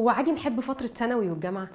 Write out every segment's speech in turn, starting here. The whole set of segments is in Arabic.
هو عادي نحب فترة ثانوي والجامعة؟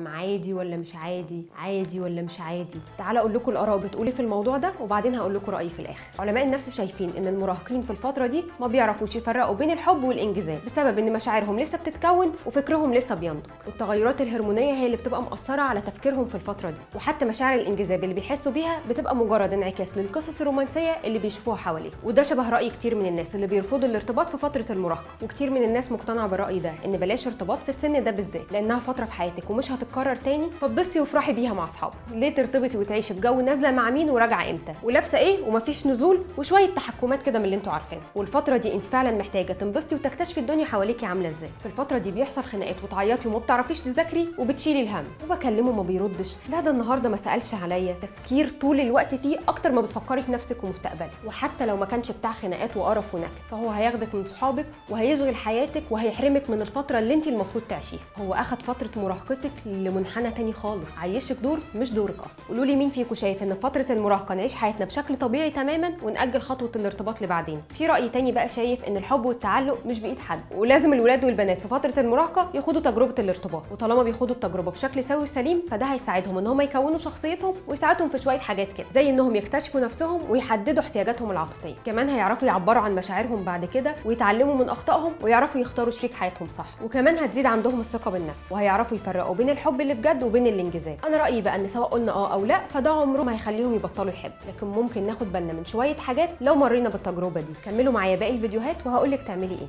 عادي ولا مش عادي؟ عادي ولا مش عادي؟ تعالى اقول لكم الاراء بتقول ايه في الموضوع ده، وبعدين هقول لكم رايي في الاخر. علماء النفس شايفين ان المراهقين في الفترة دي ما بيعرفوش يفرقوا بين الحب والانجذاب، بسبب ان مشاعرهم لسه بتتكون وفكرهم لسه بينضج، والتغيرات الهرمونية هي اللي بتبقى مأثرة على تفكيرهم في الفترة دي. وحتى مشاعر الانجذاب اللي بيحسوا بيها بتبقى مجرد انعكاس للقصص الرومانسية اللي بيشوفوها حواليهم، وده شبه راي كتير من الناس اللي بيرفضوا الارتباط في فترة المراهقة. وكتير من الناس مقتنعة بالراي ده، ان بلاش ارتباط في السن ده بالذات، لانها فتره في حياتك ومش هتتكرر تاني، فاتبسطي وافرحي بيها مع اصحابك. ليه ترتبطي وتعيشي في جو نازله مع مين وراجعه امتى ولابسه ايه ومفيش نزول وشويه تحكمات كده من اللي انتوا عارفينها؟ والفتره دي انت فعلا محتاجه تنبسطي وتكتشفي الدنيا حواليكي عامله ازاي. في الفتره دي بيحصل خناقات وتعيطي وما بتعرفيش تذاكري وبتشيلي الهم، وبكلمه ما بيردش، لا ده النهارده ما سالش عليا. تفكير طول الوقت فيه اكتر ما بتفكري في نفسك ومستقبلك. وحتى لو ما كانش بتاع خناقات وقرف ونكد، فهو هياخدك من صحابك وهيشغل حياتك وهيحرمك من الفتره اللي انت المفروض تعيشيها. هو اخد فتره مراهقتك لمنحنى تاني خالص، عيشك دور مش دورك اصلا. قولوا لي مين فيكم شايف ان فتره المراهقه نعيش حياتنا بشكل طبيعي تماما ونأجل خطوه الارتباط لبعدين؟ في راي تاني بقى شايف ان الحب والتعلق مش بايد حد، ولازم الولاد والبنات في فتره المراهقه ياخدوا تجربه الارتباط، وطالما بياخدوا التجربه بشكل سوي وسليم فده هيساعدهم ان هم يكونوا شخصيتهم، ويساعدهم في شويه حاجات كده، زي انهم يكتشفوا نفسهم ويحددوا احتياجاتهم العاطفيه. كمان هيعرفوا يعبروا عن مشاعرهم بعد كده، ويتعلموا من اخطائهم، ويعرفوا يختاروا شريك حياتهم صح. وكمان هتزيد عندهم الثقه بالنفس، وهيعرفوا يفرقوا بين الحب اللي بجد وبين الانجذاب. انا رايي بقى ان سواء قلنا او لا، فده عمره ما هيخليهم يبطلوا يحبوا، لكن ممكن ناخد بالنا من شويه حاجات لو مرينا بالتجربه دي. كملوا معايا باقي الفيديوهات وهقول لك تعملي ايه.